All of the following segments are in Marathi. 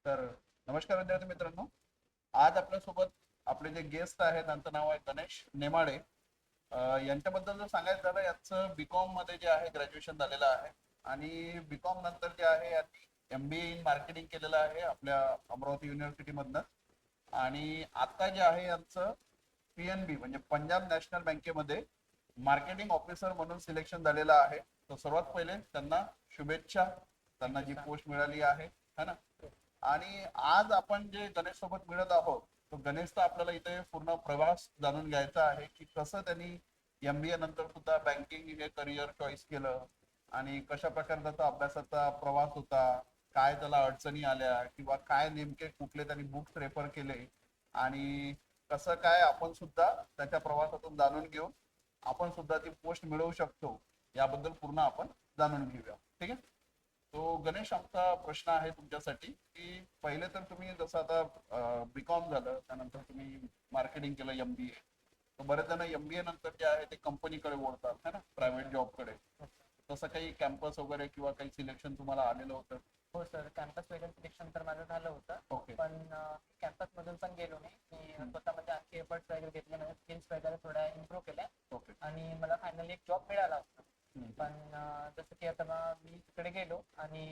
तर नमस्कार विद्यार्थी मित्रांनो. आज आपल्यासोबत आपले जे गेस्ट आहेत त्यांचं नाव आहे गणेश नेमाडे. यांच्याबद्दल जर सांगायचं झालं, यांचं बीकॉम मध्ये जे आहे ग्रॅज्युएशन झालेलं आहे आणि बीकॉम नंतर जे आहे यांनी MBA इन मार्केटिंग केलेलं आहे आपल्या अमरावती युनिव्हर्सिटी मधनं. आणि आता जे आहे यांचं PNB म्हणजे पंजाब नॅशनल बँकेमध्ये मार्केटिंग ऑफिसर म्हणून सिलेक्शन झालेलं आहे. तर सर्वात पहिले त्यांना शुभेच्छा, त्यांना जी पोस्ट मिळाली आहे है ना. आणि आज आपण जे गणेश सोबत मिळत आहोत, तो गणेशचा आपल्याला इथे पूर्ण प्रवास जाणून घ्यायचा आहे की कसं त्यांनी MBA नंतर सुद्धा बँकिंग हे करिअर चॉईस केलं आणि कशा प्रकारे त्याचा अभ्यासाचा प्रवास होता, काय त्याला अडचणी आल्या किंवा काय नेमके कुठले त्यांनी बुक्स रेफर केले आणि कसं काय आपण सुद्धा त्याच्या प्रवासातून जाणून घेऊन आपण सुद्धा ती पोस्ट मिळवू शकतो, याबद्दल पूर्ण आपण जाणून घेऊया. ठीक आहे. तो गणेश, आमचा प्रश्न आहे तुमच्यासाठी की पहिले तर तुम्ही जसं आता बीकॉम झालं त्यानंतर तुम्ही मार्केटिंग केलं MBA. तर बरेच जण MBA नंतर जे आहे ते कंपनीकडे वळतात है ना, प्रायव्हेट जॉबकडे. तसं काही कॅम्पस वगैरे किंवा काही सिलेक्शन तुम्हाला आलेलं होतं? हो सर, कॅम्पस वगैरे सिलेक्शन तर माझं झालं होतं. ओके. पण कॅम्पस मधून पण गेलो नाही. मी स्वतःमध्ये आणखी एफर्ट्स वगैरे घेतले, म्हणजे स्किल्स वगैरे थोड्या इम्प्रूव्ह केल्या ओके. आणि मला फायनली एक जॉब मिळाला होता. हम्म. पण जसं की आता मी तिकडे गेलो आणि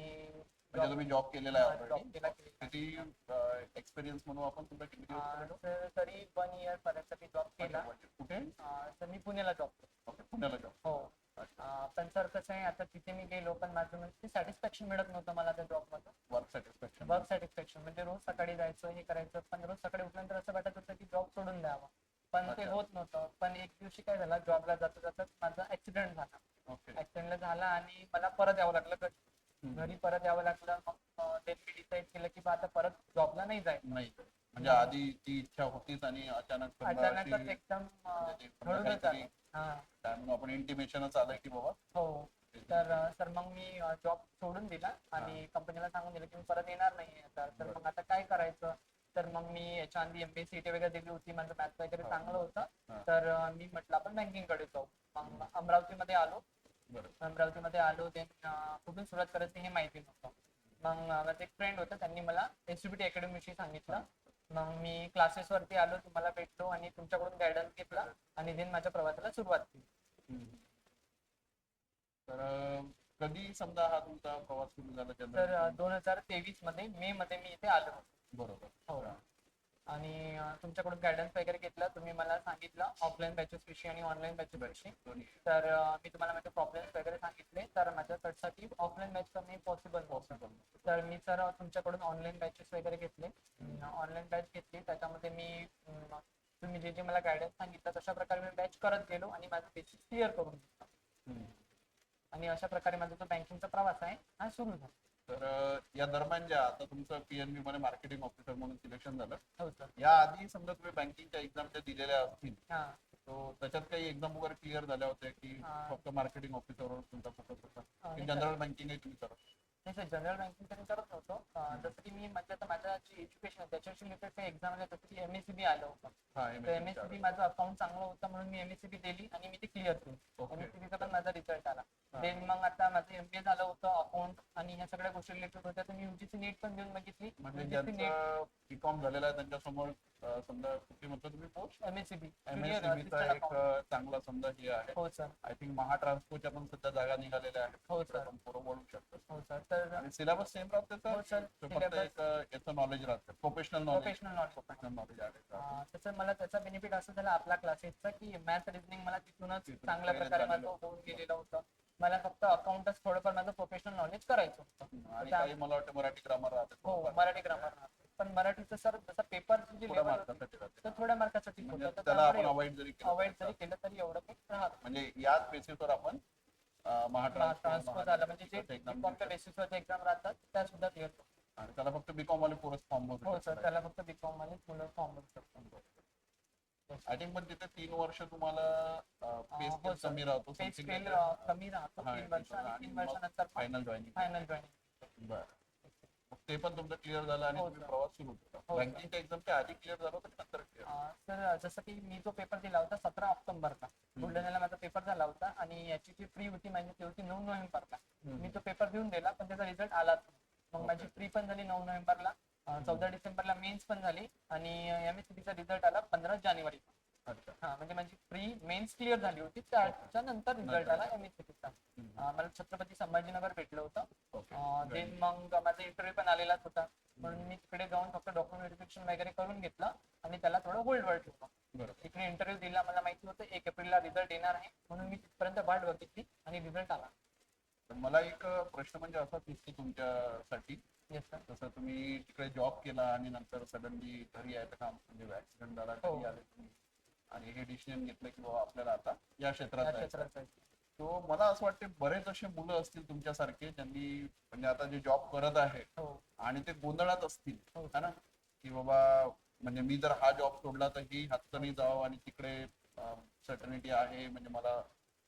म्हणजे तुम्ही जॉब केलेला आहे जॉब ऑलरेडी? केला. किती एक्सपिरियन्स म्हणून आपण तुमचा किती दिवस केलेला? सर तरी 1 इयर पर्यंत मी जॉब केला. कुठे? तर मी पुण्याला जॉब केला. ओके, पुण्याला जॉब. हो. पण सर कसं आहे, आता तिथे मी गेलो पण माझं म्हणजे सॅटिस्फॅक्शन मिळत नव्हतं मला त्या जॉब मध्ये. वर्क सॅटिस्फॅक्शन म्हणजे रोज सकाळी जायचं, हे करायचं, पण रोज सकाळी उठल्यानंतर असं वाटत होतं की जॉब सोडून द्यावा, पण ते अच्छा. होत नव्हतं. पण एक दिवशी काय झालं, जॉबला जाता जाता माझा ऍक्सिडेंट झाला. ओके. ऍक्सिडेंट झाला आणि मला परत यावं लागलं घरी परत यावं लागलं. मग ते मी डिसाईड केलं की बा आता परत जॉबला नाही जायचं. नाही, म्हणजे आधी ती इच्छा होतीच आणि अचानक समजा अचानकच अशी एकदम म्हणजे ते समजा घडूनच काहीतरी आलं. हा. त्यामुळे आपण इंटिमेशनच आलं की बाबा. हो. तर सर मग मी जॉब सोडून दिला आणि कंपनीला सांगून दिलं की मी परत येणार नाही. तर मग आता काय करायचं. तर मग मी याच्या आधी MBA CET वगैरे दिली होती, माझं मॅथ्स वगैरे चांगलं होतं. तर मी म्हटलं आपण बँकिंगकडे जाऊ. मग अमरावतीमध्ये आलो. अमरावतीमध्ये आलो, देन कुठून सुरुवात करायची हे माहिती नव्हतं. मग माझं एक फ्रेंड होतं, त्यांनी मला SBT अकॅडमी विषयी सांगितलं. मग मी क्लासेस वरती आलो, तुम्हाला भेटलो आणि तुमच्याकडून गायडन्स घेतला आणि देन माझ्या प्रवासाला सुरुवात केली. तर कधी समजा हा तुमचा प्रवास सुरू झाला? तर 2023 मध्ये मे मध्ये मी इथे आलो. बरोबर. हो. आणि तुमच्याकडून गायडन्स वगैरे घेतला. तुम्ही मला सांगितलं ऑफलाईन बॅचेस विषयी आणि ऑनलाईन बॅचेस विषयी. तर मी तुम्हाला माझे प्रॉब्लेम्स वगैरे सांगितले. तर माझ्यासाठी ऑफलाईन बॅच करणे पॉसिबल. तर मी सर तुमच्याकडून ऑनलाईन बॅचेस वगैरे घेतले. ऑनलाईन बॅच घेतली, त्याच्यामध्ये मी तुम्ही जे जे मला गायडन्स सांगितलं तशा प्रकारे मी बॅच करत गेलो आणि माझं बेसिक क्लिअर करून घेतलं. आणि अशा प्रकारे माझा जो बँकिंगचा प्रवास आहे हा सुरू झाला. तर या दरम्यान जे आता तुमचं PNB मध्ये मार्केटिंग ऑफिसर म्हणून सिलेक्शन झालं, हो सर. या आधी समजा तुम्ही बँकिंगच्या एक्झाम ज्या दिलेल्या असतील, तो त्याच्यात काही एक्झाम वगैरे क्लिअर झाल्या होत्या की फक्त मार्केटिंग ऑफिसरवर तुमचा फोकस होता की जनरल बँकिंग तुम्ही करत? नाही सर, जनरल बँकिंग तरी करत नव्हतो. जसं की मी म्हणजे आता माझं जे एज्युकेशन त्याच्याशी रिलेटेड काही एक्झाम आल्या, जसं की MSCB आलं होतं. तर MSCB माझं अकाउंट चांगलं होतं म्हणून मी MSCB दिली आणि मी ते क्लिअर केली. MSCBचा पण माझा रिझल्ट आला. देन मग आता माझं MBA झालं होतं अकाउंट आणि ह्या सगळ्या गोष्टी रिलेटेड होत्या, तर मी UGC नीट पण देऊन बघितली. म्हणजे ज्यांचं बीकॉम झालेलं आहे त्यांच्यासमोर समजा कुठली म्हणतो तुम्ही पोस्ट? MSCB MSCBचा एक चांगला समजा हे आहे. हो सर. आय थिंक महाट्रान्सपोर्टच्या पण सध्या जागा निघालेल्या आहेत. हो सर. आपण पुढे बोलू शकतो. हो सर. तर आणि सिलेबस सेम राहते हो सर. फक्त एक याचं नॉलेज राहतं, प्रोफेशनल नॉलेज आहे. तसं मला त्याचा बेनिफिट असं झाला आपला क्लासेसचा की मॅथ रिजनिंग मला तिथूनच चांगल्या प्रकारे माझं होऊन गेलेलं होतं. मला फक्त अकाउंटच थोडंफार माझं प्रोफेशनल नॉलेज करायचं होतं. आणि काही मला वाटतं मराठी ग्रामर राहते. हो, मराठी ग्रामर राहते. पण मराठीचं सर जसं पेपरची जी लेवल तर थोड्या मार्कासाठी होतं, त्याला आपण अवॉइड जरी केलं तरी एवढं काही राहत म्हणजे याच बेसिसवर आपण ट्रान्सफर झालं म्हणजे जे बीकॉमच्या बेसिसवर एक्झाम राहतात त्या सुद्धा क्लिअर करतो. आणि त्याला फक्त बीकॉम वाले पोरच फॉर्म भरू हो सर, त्याला फक्त बीकॉम वाले मुलं फॉर्म भरू शकतो. आय थिंक पण तिथे 3 वर्ष तुम्हाला पे स्केल कमी राहतो, पे स्केल कमी राहतो 3 वर्ष आणि 3 वर्षानंतर फायनल जॉईनिंग. बरं, ते पण तुमचं क्लिअर झालं आणि तुम्ही प्रवास सुरू केला. बँकिंगच्या एक्झामच्या आधी क्लिअर झालं होतं नंतर क्लिअर? सर जसं की मी जो पेपर दिला होता 17 ऑक्टोबरला बुलढाण्याला माझा पेपर झाला होता आणि याची जी फ्री होती माझी ती होती 9 नोव्हेंबरला. मी तो पेपर देऊन दिला पण त्याचा रिझल्ट आलाच. मग माझी फ्री पण झाली 9 नोव्हेंबरला 14 डिसेंबरला मेन्स पण झाली आणि MSCT चा रिझल्ट आला 15 जानेवारी. अच्छा. हा म्हणजे माझी प्री मेन्स क्लिअर झाली होती, त्याच्या नंतर रिझल्ट आला MSCT चा. मला छत्रपती संभाजीनगर भेटलं होतं. ओके. देन मग माझा इंटरव्ह्यू पण आलेलाच होता, म्हणून मी तिकडे जाऊन फक्त डॉक्युमेंट व्हेरिफिकेशन वगैरे करून घेतलं आणि त्याला थोडं होल्डवर ठेवलं. बरोबर. तिकडे इंटरव्ह्यू दिला, मला माहिती होतं 1 एप्रिलला रिझल्ट येणार आहे, म्हणून मी तिथपर्यंत वाट बघितली आणि रिझल्ट आला. तर मला एक प्रश्न म्हणजे असाच दिसतो तुमच्यासाठी, येस सर. जसं तुम्ही तिकडे जॉब केला आणि नंतर सडनली घरी यायचं काम म्हणजे ऍक्सिडेंट झाला, हो. घरी आले तुम्ही आणि हे डिसिजन घेतलं की बाबा आपल्याला आता या क्षेत्रात या जायचं आहे. क्षेत्रात तो मला असं वाटते बरेच असे मुलं असतील तुमच्यासारखे ज्यांनी म्हणजे आता जे जॉब करत आहे हो आणि ते गोंधळात असतील हो है ना, की बाबा म्हणजे मी जर हा जॉब सोडला तर ही हातकणी जावं आणि तिकडे सर्टनिटी आहे म्हणजे मला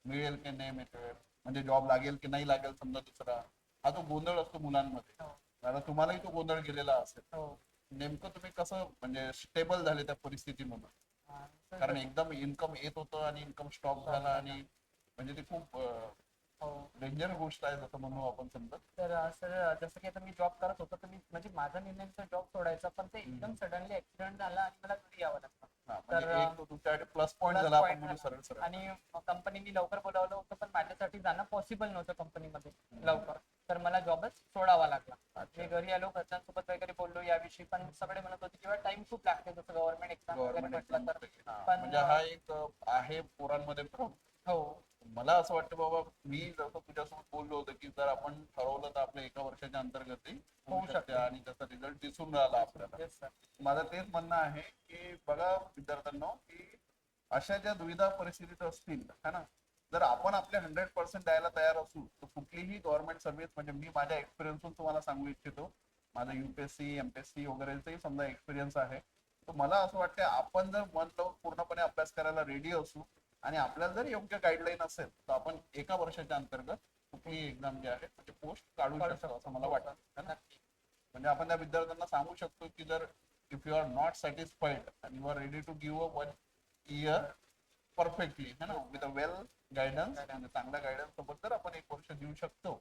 मिळेल की नाही मिळेल, म्हणजे जॉब लागेल की नाही लागेल समजा दुसरा, हा जो गोंधळ असतो मुलांमध्ये. हो आता तुम्हालाही तो गोंधळ गेलेला असेल. हो. नेमकं तुम्ही कसं म्हणजे स्टेबल झाले त्या परिस्थितीमधून, सर, कारण एकदम इन्कम येत होतं आणि इन्कम स्टॉप झाला आणि म्हणजे ते खूप हो. डेंजर गोष्ट आहे जसं म्हणू आपण समजा. तर सर जसं की आता मी जॉब करत होतो, तर मी म्हणजे माझा निर्णय जॉब सोडायचा, पण ते एकदम सडनली ऍक्सिडेंट झाला आणि मला घरी यावं लागलं. हा, म्हणजे तर, एक तो तुमच्यासाठी प्लस पॉईंट plus झाला आपण point म्हणू झाला. सरळ सरळ. आणि कंपनीने लवकर बोलावलं होतं, पण माझ्यासाठी जाणं पॉसिबल नव्हतं कंपनीमध्ये लवकर, तर मला जॉबच सोडावा लागला. अच्छा. मी घरी आलो, घरच्यांसोबत वगैरे बोललो याविषयी, पण सगळे म्हणत होते किंवा टाइम खूप लागते जसं गव्हर्नमेंट एक्झाम वगैरे गव्हर्नमेंट म्हटलं तर. एक्झाम पण, म्हणजे हा एक आहे पोरांमध्ये भ्रम. हो मला असं वाटतं बाबा, मी जसं तुझ्यासोबत बोललो होतं की जर आपण ठरवलं तर आपल्या 1 वर्षाच्या अंतर्गतही होऊ होऊ शकते शकते. आणि त्याचा रिझल्ट दिसून राहिला आपल्याला. Yes sir. माझं तेच म्हणणं आहे की बघा विद्यार्थ्यांना, की अशा ज्या दुविधा परिस्थितीत असतील है ना, जर आपण आपले 100% द्यायला तयार असू तर कुठलीही गव्हर्नमेंट सर्व्हिस, म्हणजे मी माझ्या एक्सपिरियन्सतून तुम्हाला सांगू इच्छितो, माझा UPSC MPSC वगैरेचाही समजा एक्सपिरियन्स आहे, तर मला असं वाटतं आपण जर मन लावून पूर्णपणे अभ्यास करायला रेडी असू आणि आपल्याला जर योग्य गाईडलाईन असेल तर आपण 1 वर्षाच्या अंतर्गत कुठलीही एक्झाम जी आहे म्हणजे पोस्ट काढू शकतो असं मला वाटतं है ना. म्हणजे आपण त्या विद्यार्थ्यांना सांगू शकतो की जर if you are not satisfied and you are ready to give a 1 year perfectly है ना, विथ अ वेल गायडन्स, म्हणजे चांगल्या गायडन्स सोबत जर आपण 1 वर्ष देऊ शकतो,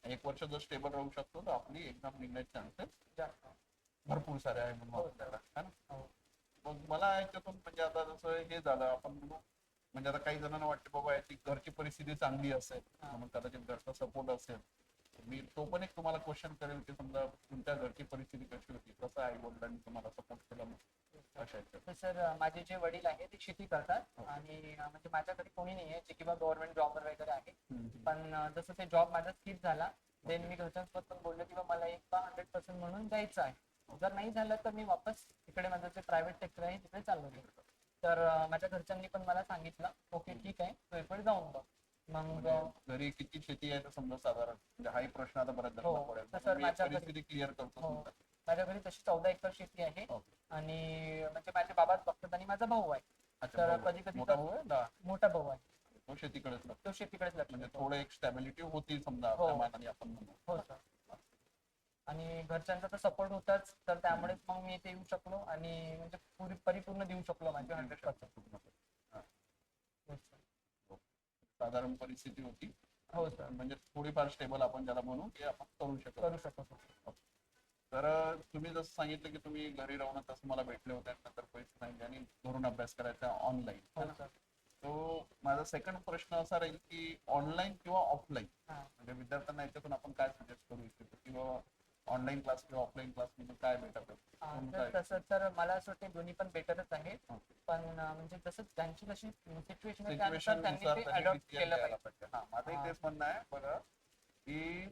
1 वर्ष जर स्टेबल राहू शकतो, तर आपली एक्झाम निघण्याचे चान्सेस भरपूर सारे आहे म्हणून आपल्याला है ना. मग मला याच्यातून म्हणजे आता जसं हे झालं आपण म्हणू, म्हणजे आता काही जणांना वाटते बाबा याची घरची परिस्थिती चांगली असेल म्हणून कदाचित घरचा सपोर्ट असेल. मी तो पण एक तुम्हाला क्वेश्चन करेल की समजा तुमच्या घरची परिस्थिती कशी होती, कसं आई वडिलांनी तुम्हाला सपोर्ट केला मग अशा याच्यात. तर सर माझे जे वडील आहेत ते शेती करतात आणि म्हणजे माझ्या घरी कोणी नाही आहे जे किंवा गव्हर्नमेंट जॉबवर वगैरे आहे. पण जसं ते जॉब माझा स्किप झाला, देन मी घरच्यांसोबत पण बोललो की मला 100% म्हणून द्यायचं आहे. जर नाही झालं तर मी वापस तिकडे माझं जे प्रायव्हेट सेक्टर आहे तिकडे चाललो गेलो. तर माझ्या घरच्यांनी पण मला सांगितलं ओके ठीक आहे तू इकडे जाऊन बघ. मग म्हणजे घरी किती शेती आहे तर समजा साधारण, म्हणजे हाही प्रश्न आता बऱ्याच हो, जणांना पडेल, तर म्हणून सर मी एक माझ्या घरी- परिस्थिती क्लिअर करतो हो, तुमचा. माझ्या घरी तशी 14 एकर शेती आहे ओके. आणि म्हणजे माझे बाबाच बघतात आणि माझा भाऊ आहे. अच्छा, तर भाऊ आहे. कधी कधी मोठा भाऊ आहे ना, मोठा भाऊ आहे, तो शेतीकडेच लागतो. तो शेतीकडेच लक्ष म्हणजे देतो. थोडं एक स्टॅबिलिटी होती समजा हो. त्या मानाने आपण म्हणू. हो सर. आणि घरच्यांचा तर सपोर्ट होताच, तर त्यामुळेच मग मी इथे येऊ शकलो आणि म्हणजे परिपूर्ण देऊ शकलो माझे 100%. हा. Yes, sir. साधारण परिस्थिती होती, हो सर, म्हणजे थोडीफार स्टेबल आपण ज्याला म्हणू की आपण करू शकतो. करू शकतो. तर तुम्ही जसं सांगितलं की तुम्ही घरी राहून तसं मला भेटले होते नंतर पैसे नाही आणि घरून अभ्यास करायचा ऑनलाईन. हो सर. तो माझा सेकंड प्रश्न असा राहील की ऑनलाईन किंवा ऑफलाईन, हा. म्हणजे विद्यार्थ्यांना याच्यातून आपण काय सजेस्ट करू इच्छितो किंवा ऑनलाईन क्लास किंवा ऑफलाईन क्लास मध्ये काय बेटर तर तसं तर मला असं वाटतं दोन्ही पण बेटरच आहे, हा. पण म्हणजे जसं त्यांची जशी सिच्युएशन आहे सिच्युएशन त्यानुसार त्यांनी नुसार ते त्यांनी अडॉप्ट decision केलं घ्यायला पाहिजे. पाहिजे. हा, माझंही हा. तेच म्हणणं आहे बघा की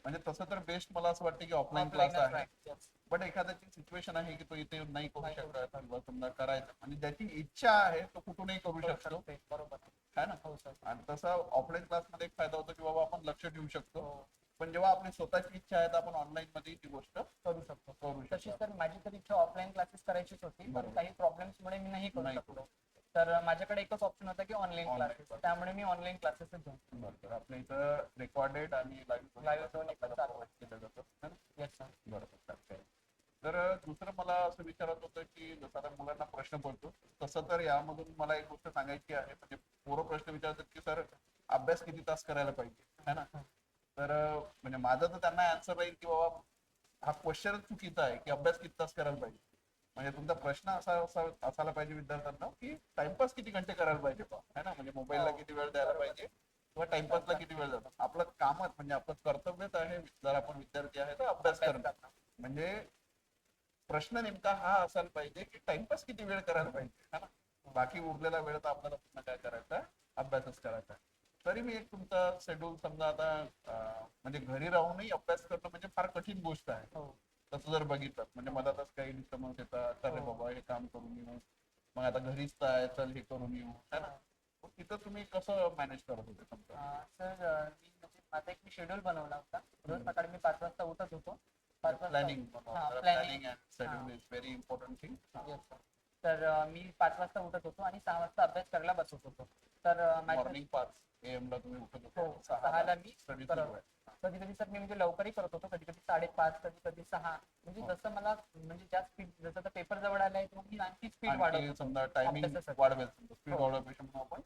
म्हणजे तसं तर बेस्ट मला असं वाटतं की ऑफलाईन Offline क्लास च आहे, yes. पण एखाद्याची सिच्युएशन आहे की तो इथे येऊन नाही करू नाही करू शकत किंवा समजा करायचं आणि ज्याची इच्छा आहे तो कुठूनही करू करू शकतो शकते, बरोबर. है ना. हो सर. आणि तसं ऑफलाईन क्लास मध्ये एक फायदा होतो की बाबा आपण लक्ष ठेवू शकतो, हो, पण जेव्हा आपली स्वतःची इच्छा आहे तर आपण ऑनलाईन मध्ये ती गोष्ट करू शकतो. करू तशी शकतो. तर माझी तर इच्छा ऑफलाईन क्लासेस करायचीच होती, पण बरोबर. काही प्रॉब्लेम्स मुळे मी नाही करू नाही शकलो. तर माझ्याकडे एकच ऑप्शन होता की ऑनलाईन Online क्लासेस, classes. त्यामुळे मी ऑनलाईन क्लासेसच घेऊन. बरोबर. आपल्या इथं रेकॉर्डेड आणि Live दोन्ही पण चालू आहे. केलं जातं है ना? Yes sir. बरोबर, चालतंय. तर दुसरं मला असं विचारत होतं की जसं आता मुलांना प्रश्न पडतो तसं तर यामधून मला एक गोष्ट सांगायची आहे, म्हणजे पोरं प्रश्न विचारतात की सर अभ्यास किती तास करायला पाहिजे है ना. तर म्हणजे माझं तर त्यांना आन्सर राहील की बाबा हा क्वेश्चन चुकीचा आहे की अभ्यास किती तास करायला पाहिजे. म्हणजे तुमचा प्रश्न असायला पाहिजे विद्यार्थ्यांना की टाइमपास किती घंटे करायला पाहिजे बा, है ना. म्हणजे मोबाईलला हो. किती वेळ द्यायला पाहिजे किंवा टाइमपासला किती वेळ जातो. आपलं कामच म्हणजे आपलं कर्तव्यच आहे, जर आपण विद्यार्थी आहे तर अभ्यास करणं. म्हणजे प्रश्न नेमका हा असायला पाहिजे की टाइमपास किती वेळ करायला पाहिजे, है ना. बाकी उरलेला वेळ तर आपल्याला पूर्ण काय करायचा आहे, अभ्यासच करायचा आहे. तरी मी एक तुमचा शेड्यूल समजा आता म्हणजे घरी राहूनही अभ्यास करणं म्हणजे फार कठीण गोष्ट आहे. हो. तसं जर बघितलं म्हणजे मधातच काही डिस्टर्बन्स येतात, तर रे बाबा हे काम करून येऊ, मग आता घरीच तर आहे, चल हे करून येऊ, है ना. मग तिथं तुम्ही कसं मॅनेज करत होते समजा. सर मी म्हणजे माझा एक शेड्यूल बनवला होता. रोज सकाळी मी 5 वाजता उठत होतो. 5 वाजता planning planning planning and schedule is very important thing. Yes sir. तर मी 5 वाजता उठत होतो आणि 6 वाजता अभ्यास करायला बसत होतो. तर माझं मॉर्निंग 5 AM ला तुम्ही उठत हो होते, 6ला मी स्टडी करत सुरू आहे. कधी कधी सर मी म्हणजे लवकरही करत होतो, कधी कधी 5:30, कधी कधी 6. म्हणजे हो. जसं मला म्हणजे जास्त स्पीड, जसं तर पेपर जवळ आलाय तर मग मी आणखी स्पीड वाढवत आणखी होतो समजा टायमिंग अभ्यासासाठी. वाढवेल, समजा स्पीड हो. वाढवण्यापेक्षा म्हणून आपण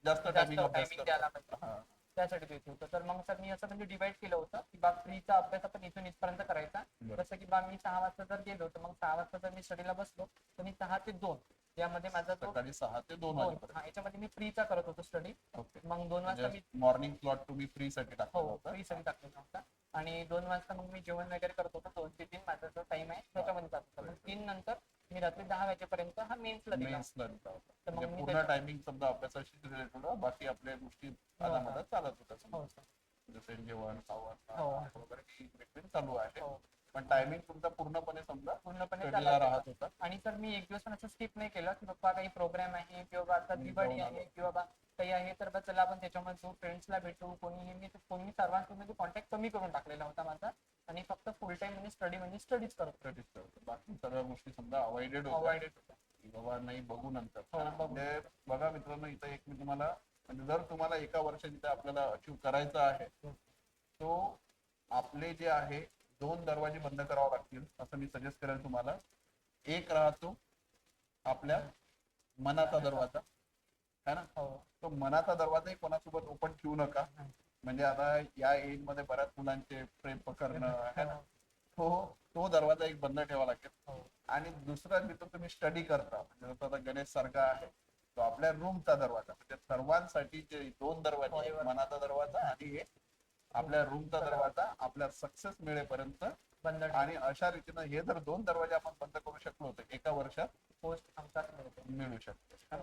जास्त जास्त टायमिंग अभ्यास टायमिंग द्यायला पाहिजे. करतो. हा. त्यासाठी देत होतं. तर मग सर मी असं म्हणजे डिवाइड केलं होतं की बा फ्रीचा अभ्यास आपण इथून इथपर्यंत करायचा. बरं. जसं की बा मी 6 वाजता जर गेलो तर मग 6 वाजता जर मी स्टडीला बसलो तर मी 6 ते 2 यामध्ये माझा जो सकाळी 6 ते 2 दोन वाजेपर्यंत. याच्यामध्ये मी फ्रीचा करत होतो स्टडी. ओके. मग 2 वाजता मी मॉर्निंग स्लॉट तुम्ही फ्री साठी टाकलेला हो होता. फ्री साठी टाकलेला होता. आणि 2 वाजता मग मी जेवण वगैरे करत होतो. 2 ते 3 माझा जो टाइम आहे त्याच्यामध्ये जात होता. मग 3 नंतर मी रात्री 10 वाजेपर्यंत हा मेन्सला दिला. मेन्सला दिला होता. तर मग म्हणजे मी पूर्ण टायमिंग समजा अभ्यासाशी रिलेटेड, बाकी आपल्या गोष्टी आधामध्ये चालत होत्या समजा. हो सर. जसे जेवण खावण हो. वगैरे बिटवीन चालू आहे. हो. पण टायमिंग तुमचा पूर्णपणे समजा पूर्णपणे study ला चालत राहत होता. आणि सर मी एक दिवस पण असं स्किप नाही केलं की बाबा काही प्रोग्राम आहे किंवा बा आता मी दिवाळी जाऊन आहे आलो. किंवा बा काही आहे तर बा चला आपण त्याच्यामध्ये जो फ्रेंड्सला भेटू कोणीही कोणी सर्वांसोबत कॉन्टॅक्ट कमी करून टाकलेला होता माझा. आणि फक्त फुल टाइम म्हणजे स्टडी म्हणजे स्टडीज करत Studies करत होता. बाकी सगळ्या गोष्टी समजा अवॉइडेड होत्या. अवॉइडेड होता. की बाबा नाही बघू नंतर. हो, बघू. म्हणजे बघा मित्रांनो, इथं एक मी तुम्हाला म्हणजे जर तुम्हाला एका वर्षात इथं आपल्याला अचीव करायचं आहे, तो आपले जे आहे 2 दरवाजे बंद करावे लागतील असं मी सजेस्ट करेल तुम्हाला. एक राहतो आपल्या मनाचा दरवाजा, है ना. हो. तो मनाचा दरवाजाही कोणासोबत ओपन ठेवू नका. म्हणजे आता या एज मध्ये बऱ्याच मुलांचे प्रेम प्रकरणं है ना. तो दरवाजा एक बंद ठेवा लागेल. हो. आणि दुसरा जिथं तुम्ही स्टडी करता म्हणजे जसं आता गणेश सारखा आहे, तो आपल्या रूमचा दरवाजा, म्हणजे सर्वांसाठी जे 2 दरवाजे, एक मनाचा दरवाजा आणि एक आपल्या रूमचा दरवाजा आपल्या सक्सेस मिळेपर्यंत. बंद आणि अशा रीतीनं हे जर 2 दरवाजे आपण बंद करू शकलो तर एका वर्षात पोस्ट आमचाच मिळतो. मिळू शकते.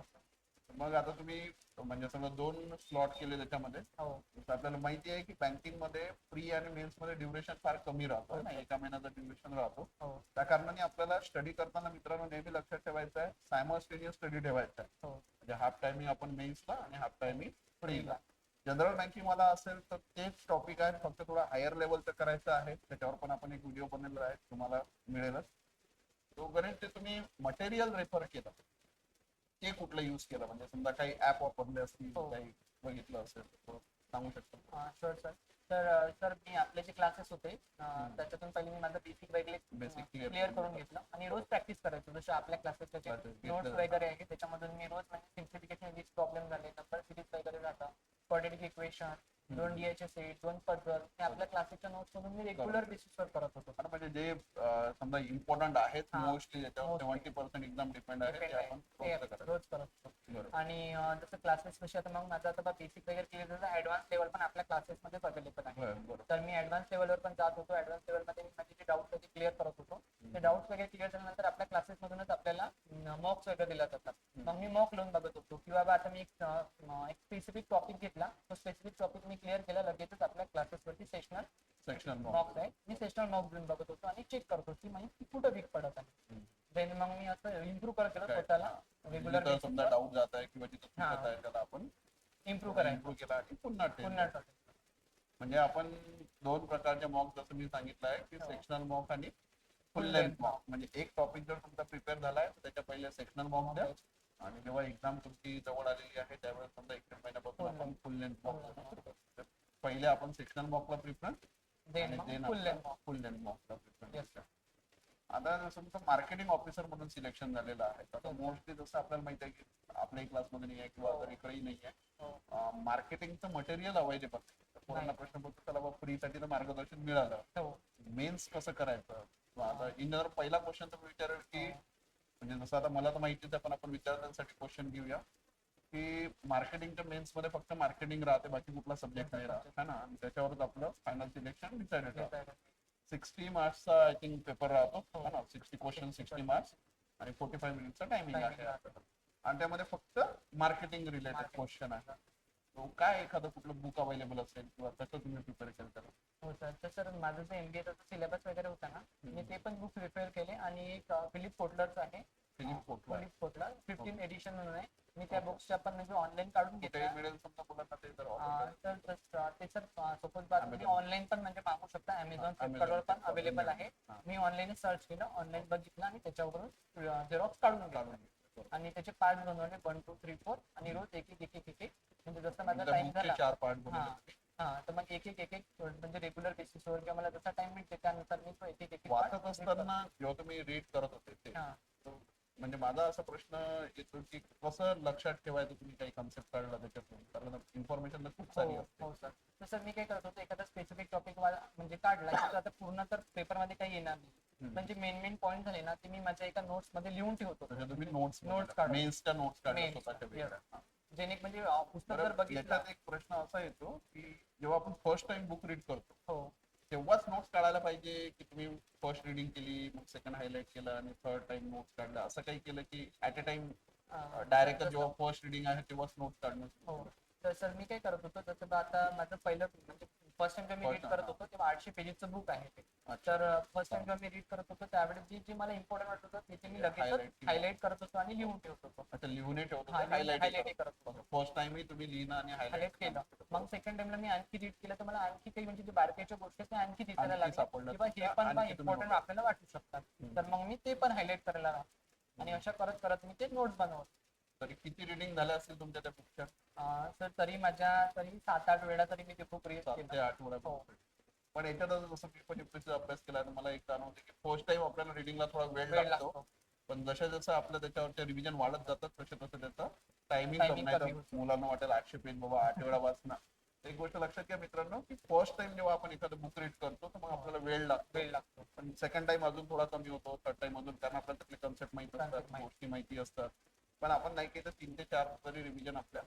मग आता तुम्ही म्हणजे समजा 2 स्लॉट केले त्याच्यामध्ये. हो. जसं आपल्याला माहिती आहे की बँकिंग मध्ये प्री आणि मेन्स मध्ये ड्युरेशन फार कमी राहतो ना, एका महिन्याचा ड्युरेशन राहतो. हो. त्या कारणाने आपल्याला स्टडी करताना मित्रांनो नेहमी लक्षात ठेवायचं आहे, सायमल्टेनियस स्टडी ठेवायचा आहे. हो. म्हणजे हाफ टायमिंग आपण मेन्सला आणि हाफ टायमिंग प्रीला. जनरल बँकिंग वाला असेल तर तेच टॉपिक आहे, फक्त थोडा हायर लेवलचं करायचं आहे. त्याच्यावर पण आपण एक व्हिडिओ बनवलेला आहे, तुम्हाला मिळेलच. तो गणेश ते तुम्ही मटेरियल रेफर केलं ते कुठलं युज केलं, म्हणजे समजा काही ऍप वापरले असतील, हो. काही बघितलं असेल तर सांगू शकतो. Sure sir. तर सर मी आपले जे क्लासेस होते त्याच्यातून पहिले मी माझं बेसिक वगैरे Basic क्लिअर करून घेतलं आणि रोज प्रॅक्टिस करायचो. जसं आपल्या क्लासेसचे Classes नोट्स घेतलं वगैरे आहे त्याच्यामधून मी रोज म्हणजे सिम्प्लिफिकेशन विच प्रॉब्लेम झाले, नंबर सिरीज वगैरे जातं, क्वाड्रेटिक इक्वेशन, 2 डीएचचे सेट, 2 पद्धत हे आपल्या क्लासेसच्या नोट्स मधून मी रेग्युलर बेसिसवर करत होतो. आता म्हणजे जे समजा इम्पॉर्टंट आहेत हा. मोस्टली, ज्याच्यावर Mostly. 70% एक्झाम डिपेंड आहे, ते आपण रोजचं करायचं. रोज करत होतो. बरोबर. आणि जसं क्लासेस कसे आता मग माझं आता बेसिक वगैरे क्लिअर झालं, ऍडव्हान्स लेवल पण आपल्या क्लासेसमध्ये अवेलेबल आहे. बरोबर. तर मी ऍडव्हान्स लेवलवर पण जात होतो. ऍडव्हान्स लेवलमध्ये मी माझे जे डाऊट होते क्लिअर करत होतो. ते डाऊट वगैरे क्लिअर झाल्यानंतर आपल्या क्लासेसमधूनच आपल्याला मॉक्स वगैरे दिल्या जातात. मग मी मॉक लावून बघत होतो की बाबा आता मी एक स्पेसिफिक टॉपिक घेतला, तो स्पेसिफिक टॉपिक मी क्लिअर केला, लगेचच आपल्या क्लासेसवरती सेशनल सेक्शनल मॉक्स आहे, मी सेशनल मॉक घेऊन बघत होतो आणि चेक करतो की म्हणजे कुठं वीक पडत आहे. देन मग मी असं इम्प्रूव्ह करत गेलो स्वतःला रेग्युलर जिथं समजा डाऊट जात आहे किंवा जिथं चुकत आहे त्याला आपण इम्प्रूव्ह करायचं. इम्प्रूव्ह केला आणि पुन्हा पुन्हा टेस्ट. म्हणजे आपण 2 प्रकारचे मॉक जसं मी सांगितलं आहे की सेक्शनल मॉक आणि फुल लेंथ मॉक. म्हणजे एक टॉपिक जर तुमचा प्रिपेअर झालाय तर त्याच्या पहिले सेक्शनल मॉक द्या, आणि जेव्हा एक्झाम तुमची जवळ आलेली आहे त्यावेळेस समजा 1 महिन्यापासून आपण फुल लेंथ मॉक. पहिले आपण सेक्शनल मॉकला preference then full length mock. Full length मॉकला प्रिफरन्स. येस. आता जसं तुमचं मार्केटिंग ऑफिसर म्हणून सिलेक्शन झालेलं आहे, आता मोस्टली जसं आपल्याला माहिती आहे की आपल्या क्लासमध्ये नाही आहे किंवा अदर इकडेही नाही आहे, मार्केटिंगचं मटेरियल अवेलेबल. पोरांना प्रश्न पडतो त्याला बाबा फ्रीसाठी तर मार्गदर्शन मिळालं, हो मेन्स कसं करायचं. मग आता इन जनरल पहिला क्वेश्चन तर विचारेल की म्हणजे जसं आता मला तर माहितीच आहे पण आपण विद्यार्थ्यांसाठी क्वेश्चन घेऊया की मार्केटिंगच्या मेन्स मध्ये फक्त मार्केटिंग राहते, बाकी कुठला सब्जेक्ट नाही राहत है ना, आणि त्याच्यावरच आपलं फायनल सिलेक्शन डिसाइडेड राहतं. 60 मार्क्सचा आय थिंक पेपर राहतो है ना, 60 क्वेश्चन 60 मार्क्स आणि 45 मिनिटचा टायमिंग आहे आणि त्यामध्ये फक्त मार्केटिंग रिलेटेड क्वेश्चन आहे. तो काय एखादं कुठलं बुक अवेलेबल असेल किंवा कसं तुम्ही प्रिपेअर केलं त्याला? हो सर. तर सर माझं जे एमबीएचा सिलेबस वगैरे होता ना, मी ते पण बुक प्रिपेअर केले आणि एक फिलिप कोटलरचं आहे, Philip Kotler. Philip Kotler 15 edition म्हणून आहे. मी त्या बुक्सच्या पण म्हणजे ऑनलाईन काढून कुठे घेतल्या. मिळेल समजा मुलांना ते तर तर ते सर सपोज तुम्ही ऑनलाईन पण म्हणजे मागू शकता. अमेझॉन फ्लिपकार्टवर पण अवेलेबल आहे. मी ऑनलाईन सर्च केलं, ऑनलाईन बघितलं आणि त्याच्यावरून झेरॉक्स काढून काढून आणि त्याचे पार्ट बनवले 1 2 3 4 आणि रोज एक एक एक एक एक म्हणजे जसं माझा टाइम झाला 4 पार्ट हा हा तर मग एक एक एक एक म्हणजे रेग्युलर बेसिसवर किंवा मला जसा टाइम मिळते त्यानुसार मी तो एक एक एक वाचत असताना जेव्हा तुम्ही रीड करत होते ते म्हणजे माझा असा प्रश्न येतो की कसं लक्षात ठेवायचं तुम्ही काही कन्सेप्ट काढला त्याच्यातून, कारण इन्फॉर्मेशन खूप सारी असते. हो सर. तर सर मी काय करत होतो, एखादा स्पेसिफिक टॉपिक म्हणजे काढला की आता पूर्ण तर पेपर मध्ये काही येणार नाही, पण जे मेन पॉईंट झाले ना ते मी माझ्या एका नोट्स मध्ये लिहून ठेवतो. म्हणजे तुम्ही नोट्स काढा, मेन्सच्या नोट्स काढल्या Mains, स्वतःच्या वेगळ्या. जेणे म्हणजे पुस्तक जर बरं, बघितलं. याच्यात एक प्रश्न असा येतो की जेव्हा आपण फर्स्ट टाइम बुक रीड करतो हो तेव्हाच नोट्स काढायला पाहिजे की तुम्ही फर्स्ट रिडिंग केली मग सेकंड हायलाइट केलं आणि थर्ड टाइम नोट्स काढलं, असं काही केलं की ऍट अ टाइम डायरेक्ट जेव्हा फर्स्ट रिडिंग आहे तेव्हाच नोट्स काढणं? हो. तर सर मी काय करत होतो, जसं आता माझं पहिलं म्हणजे फर्स्ट टाइम जेव्हा मी रीड करत होतो तेव्हा 800 पेजेसचं बुक आहे ते. तर फर्स्ट टाइम जेव्हा मी रीड करत होतो त्यावेळेस जी मला इम्पॉर्टंट वाटत होतं ते मी लगेच हायलाइट करत होतो आणि लिहून ठेवत होतो. अच्छा, लिहून ठेवतो, हायलाइट करत होतो. फर्स्ट टाइम तुम्ही लिहिणं आणि हायलाइट केलं. मग सेकंड टाइमला मी आणखी रीड केलं तर मला आणखी काही म्हणजे जे बारकाईच्या गोष्टी आहेत त्या आणखी दिसायला लागल्या किंवा हे पण इम्पॉर्टंट आपल्याला वाटू शकतात, तर मग मी ते पण हायलाइट करायला लागलो आणि अशा करत करत मी ते नोट्स बनवतो. तरी किती रिडिंग झाल्या असतील तुमच्या त्या बुकच्या? सर तरी 7-8 वेळा तरी मी ते बुक रीड 7 ते 8 वेळा. पण याच्यातच जसं मी पण UPSC अभ्यास केला तर मला एक जाणवते की फर्स्ट टाइम आपल्याला रिडिंगला थोडा वेळ लागतो, पण जसं आपलं त्याच्यावरच्या रिव्हिजन वाढत जातात तसं त्याचं टायमिंग करण्याचं मुलांना वाटेल 800 पेज बाबा 8 वेळा वाचणार. एक गोष्ट लक्षात घ्या मित्रांनो की फर्स्ट टाइम जेव्हा आपण एखादं बुक रीड करतो तर मग आपल्याला वेळ लागतो, पण सेकंड टाइम अजून थोडा कमी होतो, थर्ड टाइम अजून, कारण आपल्याला त्यातले कन्सेप्ट माहिती असतात, गोष्टी माहिती असतात. पण आपण नाही केलं 3 ते 4 तरी रिव्हिजन आपल्या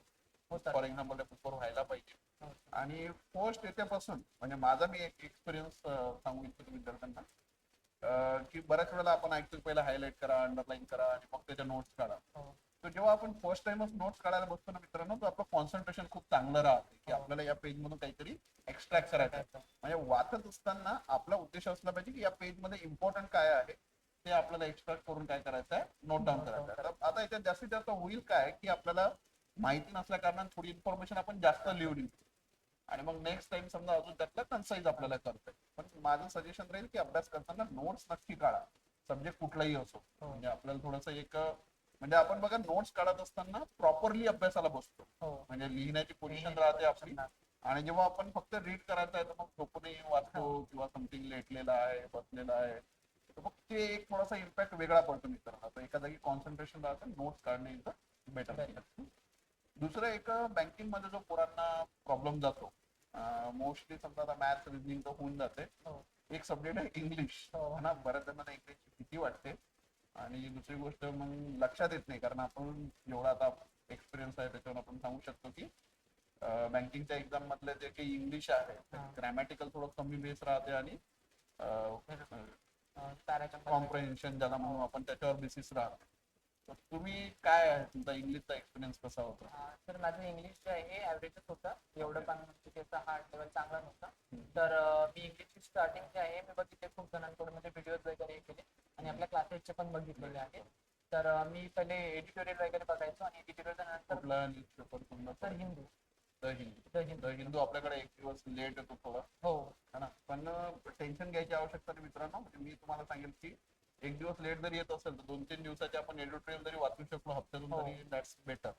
फॉर एक्झाम्पल त्या बुकवर व्हायला पाहिजे. आणि फर्स्ट याच्यापासून म्हणजे माझा मी एक एक्सपिरियन्स सांगू इच्छितो विद्यार्थ्यांना की बऱ्याच वेळेला आपण ऐकतो पहिला हायलाइट करा, अंडरलाईन करा आणि मग त्याच्या नोट्स काढा. तर जेव्हा आपण फर्स्ट टाइमच नोट्स काढायला बसतो ना मित्रांनो, तर आपलं कॉन्सन्ट्रेशन खूप चांगलं राहते की आपल्याला या पेज मधून काहीतरी एक्स्ट्रॅक्ट करायचं आहे. म्हणजे वाचत असताना आपला उद्देश असला पाहिजे की या पेज मध्ये इम्पॉर्टंट काय आहे ते आपल्याला एक्स्ट्रॅक्ट करून काय करायचं आहे, नोट डाऊन करायचं आहे. तर आता याच्यात जास्तीत जास्त होईल काय की आपल्याला माहिती नसल्या कारणाने थोडी इन्फॉर्मेशन आपण जास्त लिहून आणि मग नेक्स्ट टाइम समजा अजून त्यातला कन्साइज आपल्याला करतोय. पण माझं सजेशन राहील की अभ्यास करताना नोट्स नक्की काढा, सब्जेक्ट कुठलाही असो. म्हणजे आपल्याला थोडंसं एक म्हणजे आपण बघा नोट्स काढत असताना प्रॉपरली अभ्यासाला बसतो, म्हणजे लिहिण्याची पोझिशन राहते आपली, आणि जेव्हा आपण फक्त रीड करायचं आहे तर मग झोपूनही वाचतो किंवा समथिंग लेटलेला आहे, बसलेला आहे, तर मग ते एक थोडासा इम्पॅक्ट वेगळा पडतो मित्रांनो. तर एका जागी कॉन्सन्ट्रेशन राहतं, नोट्स काढणे इथं बेटर. दुसरं एक बँकिंग मध्ये जो पोरांना प्रॉब्लेम जातो मोस्टली समजा आता मॅथ्स रिजनिंग तर होऊन जाते, एक सब्जेक्ट आहे इंग्लिश ना, बऱ्याच जणांना इंग्लिशची भीती वाटते आणि दुसरी गोष्ट मग लक्षात येत नाही, कारण आपण जेवढा आता एक्सपिरियन्स आहे त्याच्यावर आपण सांगू शकतो की बँकिंगच्या एक्झाम मधले जे काही इंग्लिश आहे ग्रॅमॅटिकल थोडं कमी बेस राहते आणि कॉम्प्रेन्शन ज्याला म्हणून आपण त्याच्यावर बेसिस राहतो. तर तुम्ही काय आहे तुमचा इंग्लिशचा एक्सपिरियन्स कसा होता? तर माझं इंग्लिश जे आहे ऍव्हरेजच होतं, एवढं पण म्हणजे त्याचा हार्ड लेवल चांगला नव्हता. तर मी इंग्लिशची स्टार्टिंग जे आहे मी बघितले खूप जणांकडून म्हणजे व्हिडिओज वगैरे केले आणि आपल्या क्लासेसचे पण बघितलेले आहेत. तर मी पहिले एडिटोरियल वगैरे बघायचो आणि एडिटोरियल नंतर कुठला न्यूजपेपर तुम्हाला? तर हिंदू. द हिंदू आपल्याकडे एक दिवस लेट येतो थोडा, हो ना, पण टेन्शन घ्यायची आवश्यकता नाही मित्रांनो. म्हणजे मी तुम्हाला सांगेल की एक दिवस लेट जरी येत असेल तर 2-3 दिवसाचे आपण एडिटोरियल जरी वाचू शकलो हप्त्यातून तरी दॅट्स बेटर.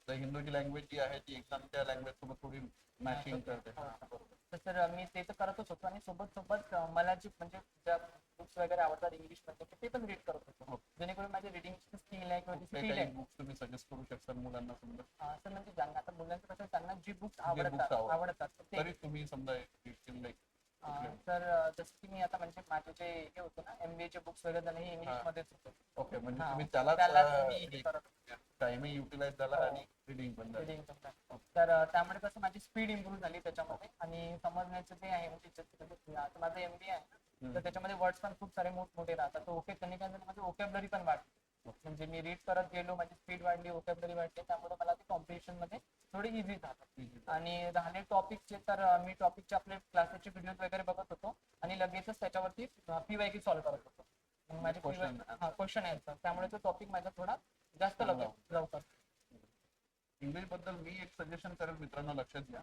द हिंदूची लँग्वेज जी आहे ती एकदम त्या लँग्वेज सोबत थोडी मॅचिंग करते. तर मी ते तर करतच होतो आणि सोबत मला जी म्हणजे ज्या बुक्स वगैरे आवडतात इंग्लिश मध्ये ते पण रीड करत होतो, जेणेकरून माझी रिडिंगची स्किल आहे किंवा कुठले स्पीड काही आहे. बुक्स तुम्ही सजेस्ट करू शकता मुलांना समजा सर म्हणजे ज्यांना आता मुलांचं कसं त्यांना जी बुक्स जे books आवडतात आवडतात ते तरी तुम्ही समजा लाईक तर जसं की मी आता म्हणजे माझे जे हे होते ना MBA चे बुक्स वगैरे झाले हे इंग्लिश मध्येच होते. ओके म्हणजे हा, तुम्ही त्यालाच मी हे त्यालाच करत होतो. टाइमिंग युटिलाइज झाला हो. आणि रिडिंग पण झाली. Reading पण झालं. तर त्यामुळे कसं माझी स्पीड इम्प्रूव्ह झाली त्याच्यामध्ये आणि समजण्याचं जे आहे म्हणजे आता माझं MBA आहे ना, तर त्याच्यामध्ये वर्ड्स पण खूप सारे मोठमोठे राहतात. तर ओके त्यांनी काय झालं माझं ओकॅबलरी पण वाढली. म्हणजे मी रीड करत गेलो, माझी स्पीड वाढली, ओकॅबलरी वाढली, त्यामुळे मला ते कॉम्पिटिशन मध्ये थोडी इझी झालं. आणि राहिले टॉपिकचे तर मी टॉपिकचे आपले क्लासेसचे व्हिडिओ वगैरे बघत होतो आणि लगेचच त्याच्यावरती PYQ सॉल्व्ह करत होतो. मग माझे क्वेश्चन आन्सर, त्यामुळे तो टॉपिक माझा थोडा जास्त लवकर. इंग्लिश बद्दल मी एक सजेशन करेल मित्रांनो, लक्षात घ्या.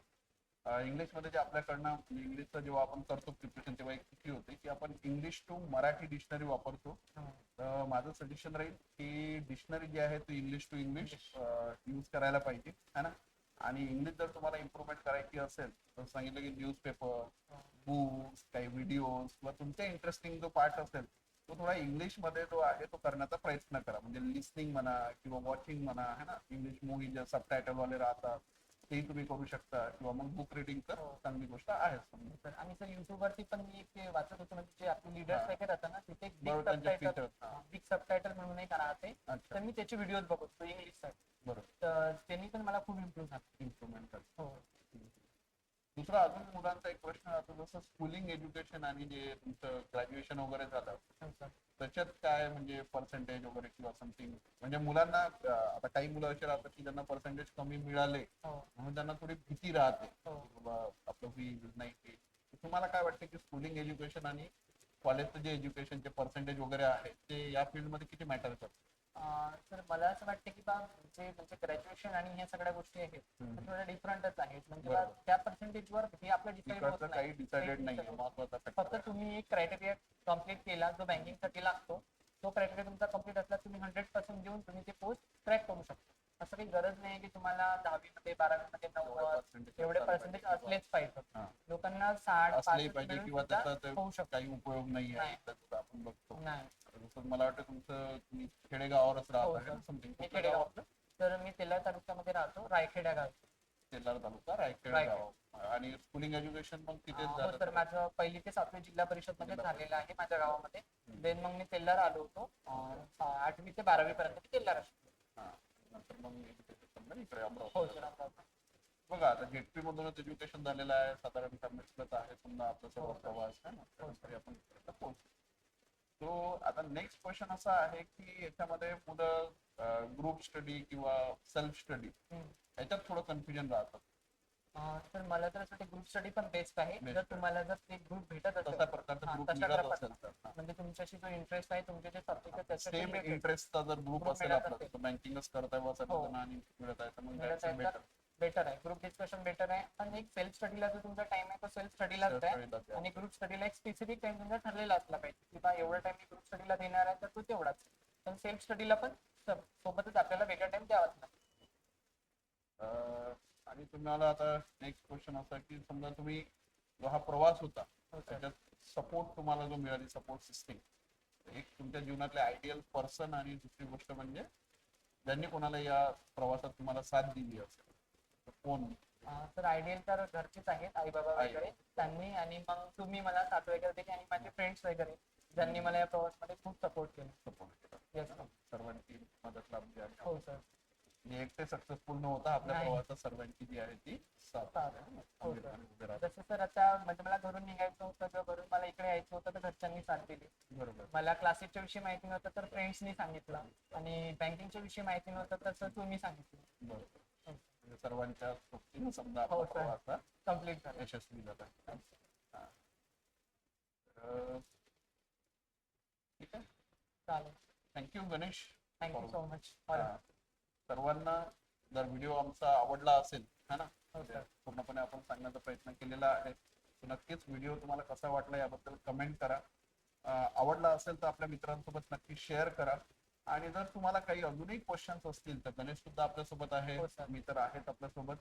इंग्लिश मध्ये जे आपल्याकडनं इंग्लिशचं जेव्हा आपण करतो प्रिपरेशन तेव्हा एक चुकी होते की आपण इंग्लिश टू मराठी डिक्शनरी वापरतो. तर माझं सजेशन राहील की डिक्शनरी जी आहे ती इंग्लिश टू इंग्लिश यूज करायला पाहिजे है ना. आणि इंग्लिश जर तुम्हाला इम्प्रुव्हमेंट करायची असेल तर सांगितलं की न्यूजपेपर, बुक्स, काही व्हिडिओज किंवा तुमच्या इंटरेस्टिंग जो पार्ट असेल तो थोडा इंग्लिश मध्ये जो आहे तो करण्याचा प्रयत्न करा. म्हणजे लिस्निंग म्हणा किंवा वॉचिंग म्हणा है ना. इंग्लिश मूवी जे सबटायटल वाले राहतात तेही तुम्ही करू शकता किंवा मग बुक रिडिंग तर चांगली गोष्ट आहे. आणि सर युट्यूब वरती पण मी एक वाचत होतो म्हणजे जे आपले लिडर्स वगैरे राहतात ना तिथे एक बरोबर, त्यांचे features. बिग सबटायटल म्हणून एक राहते. अच्छा. तर मी त्याचे व्हिडिओज बघतो इंग्लिश साठी. बरोबर, तर त्यांनी पण मला खूप इम्प्रूव्ह झालं. इम्प्रुव्हमेंट करतो. हो दुसरा अजून मुलांचा एक प्रश्न राहतो जसं स्कूलिंग एज्युकेशन आणि जे तुमचं ग्रॅज्युएशन वगैरे झालं सर. त्याच्यात काय म्हणजे पर्सेंटेज वगैरे किंवा समथिंग म्हणजे मुलांना आता काही मुलं असे राहतात की ज्यांना पर्सेंटेज कमी मिळाले हो म्हणून त्यांना थोडी भीती राहते हो. की बाबा आपलं होईल नाही ते. तुम्हाला काय वाटतं की स्कूलिंग एज्युकेशन आणि कॉलेजचं जे एज्युकेशनचे पर्सेंटेज वगैरे आहे ते या फील्डमध्ये किती मॅटर करतात? तर मला असं वाटतं की बा जे म्हणजे ग्रॅज्युएशन आणि ह्या सगळ्या गोष्टी आहेत त्या थोड्या डिफरंटच आहेत. म्हणजे बा बरोबर. त्या पर्सेंटेजवर हे आपलं डिसाईड होत इकडचं काही नाही. डिसाइडेड नाहीये महत्वाचा फक्त फॅक्टर तुम्ही एक क्रायटेरिया कम्प्लीट केला जो बँकिंग साठी लागतो, तो क्रायटेरिया तुमचा कम्प्लीट असला तुम्ही 100% देऊन तुम्ही ते पोस्ट क्रॅक करू शकता. असं काही गरज नाही की तुम्हाला 10वी मध्ये 12वी मध्ये 90 एवढे पर्सेंटेज असलेच पाहिजे. लोकांना 60 असले 65 पाहिजे मिळून किंवा सुद्धा त्याचा होऊ शकतो. काही उपयोग नाही आहे नाही. त्याचा आपण बघतो. नाही जसं मला वाटतं तुमचं तुम्ही खेडेगावावरच हो, राहत आहे सर. ना समथिंग. मी खेडेगाव तर मी तेल्हार तालुक्यामध्ये राहतो, रायखेड्या गावी. तेलार तालुका रायखेड रायखेड. गाव. आणि स्कूलिंग एज्युकेशन मग तिथेच हो झालं सर, माझं 1ली ते 7वी जिल्हा परिषद मध्ये झालेलं आहे माझ्या गावामध्ये. देन मग मी तेल्हार आलो होतो. 8वी ते 12वी पर्यंत मी तेल्हार असतो. हा. नंतर मग education समजा इकडे अमरावती. हो सर अमरावती. बघा आता जेटपी मधूनच एज्युकेशन झालेलं आहे साधारणतः मिसळत आहे समजा आपला सर्व हो. प्रवास आहे ना त्यानंतर आपण पोहोचतो. तो आता नेक्स्ट क्वेश्चन असा आहे की याच्यामध्ये मुलं ग्रुप स्टडी किंवा सेल्फ स्टडी याच्यात थोडं कन्फ्युजन राहतं. तर मला तर असं ग्रुप स्टडी पण बेस्ट आहे. Best जर तुम्हाला जर ते ग्रुप भेटत असेल तशा प्रकारचा हा, ग्रुप तशा मिळत प्रकारचा. असेल तर म्हणजे तुमच्याशी जो इंटरेस्ट आहे तुमचे जे सब्जेक्ट आहे त्याच्याशी सेम related इंटरेस्टचा जर ग्रुप Group असेल मिळत आपला असेल. तर बँकिंगच करताय बा हो. सर्वजण आणि मिळत आहे तर मग मिळत that's आहे better. तर बेटर आहे. ग्रुप डिस्कशन बेटर आहे. पण एक सेल्फ स्टडीला जो तुमचा टाइम आहे तो सेल्फ स्टडीलाच Self आहे. study लाच आहे. आणि ग्रुप स्टडीला एक स्पेसिफिक टाइम तुमचा ठरलेला असला पाहिजे की बा एवढा टाइम मी ग्रुप स्टडीला देणार आहे तर तो तेवढाच. पण सेल्फ स्टडीला पण सोबतच आपल्याला वेगळा टाइम द्यावाच लागतो. आणि तुम्हाला आता नेक्स्ट क्वेश्चन असा की समजा तुम्ही जो हा प्रवास होता हो सर. त्याच्यात सपोर्ट तुम्हाला जो मिळाली सपोर्ट सिस्टीम एक तुमच्या जीवनातले आयडियल पर्सन आणि दुसरी गोष्ट म्हणजे ज्यांनी कोणाला या प्रवासात तुम्हाला साथ दिली असेल तर कोण? तर आयडियल तर घरचेच आहेत, आई बाबा आई. वगैरे त्यांनी. आणि मग तुम्ही मला साथ वगैरे दिली आणि माझे फ्रेंड्स वगैरे ज्यांनी मला या प्रवासमध्ये खूप सपोर्ट केला. सपोर्ट केला येस सर्वांची मदत लाभली आणि हो सर. म्हणजे एकटे सक्सेसफुल न होता आपल्या नाही. प्रवासात सर्वांची जी आहे ती साथ साथ. आहे. हो आमिर सर. खान वगैरे आहे. जसं सर आता म्हणजे मला घरून निघायचं होतं किंवा घरून मला इकडे यायचं होतं तर घरच्यांनी साथ दिली. बरोबर. मला क्लासेसच्या विषयी माहिती नव्हतं तर फ्रेंड्सनी सांगितलं आणि बँकिंगच्या विषयी माहिती नव्हतं तर सर तुम्ही सांगितलं. बरोबर. म्हणजे सर्वांच्या सोबतीनं समजा आपला हो, सर. प्रवास हा कम्प्लीट झालं. यशस्वी झाला. हा. तर, ठीक आहे. चालेल. Thank you Ganesh. Thank you so much. हा. सर्वांना जर व्हिडिओ आमचा आवडला असेल है ना हो, सर. पूर्णपणे आपण सांगण्याचा प्रयत्न केलेला आहे. तर नक्कीच व्हिडिओ तुम्हाला कसा वाटला याबद्दल कमेंट करा. आवडला असेल तर आपल्या मित्रांसोबत नक्की शेअर करा. आणि जर तुम्हाला काही अजूनही क्वेश्चन्स असतील तर गणेश सुद्धा आपल्यासोबत आहे, हो, सर. मी तर आहेत आपल्यासोबत.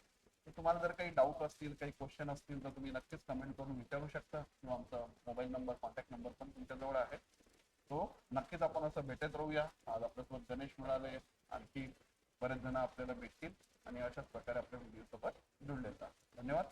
तर तुम्हाला जर काही डाऊट असतील काही क्वेश्चन असतील तर तुम्ही नक्कीच कमेंट करून विचारू शकता किंवा आमचा मोबाईल नंबर कॉन्टॅक्ट नंबर पण तुमच्याजवळ आहे. तो नक्कीच आपण असं भेटत राहूया. आज आपल्यासोबत गणेश मिळाले, आणखी बरेच जण आपल्याला भेटतील आणि अशाच प्रकारे आपल्या व्हिडिओ सोबत जुळले. धन्यवाद.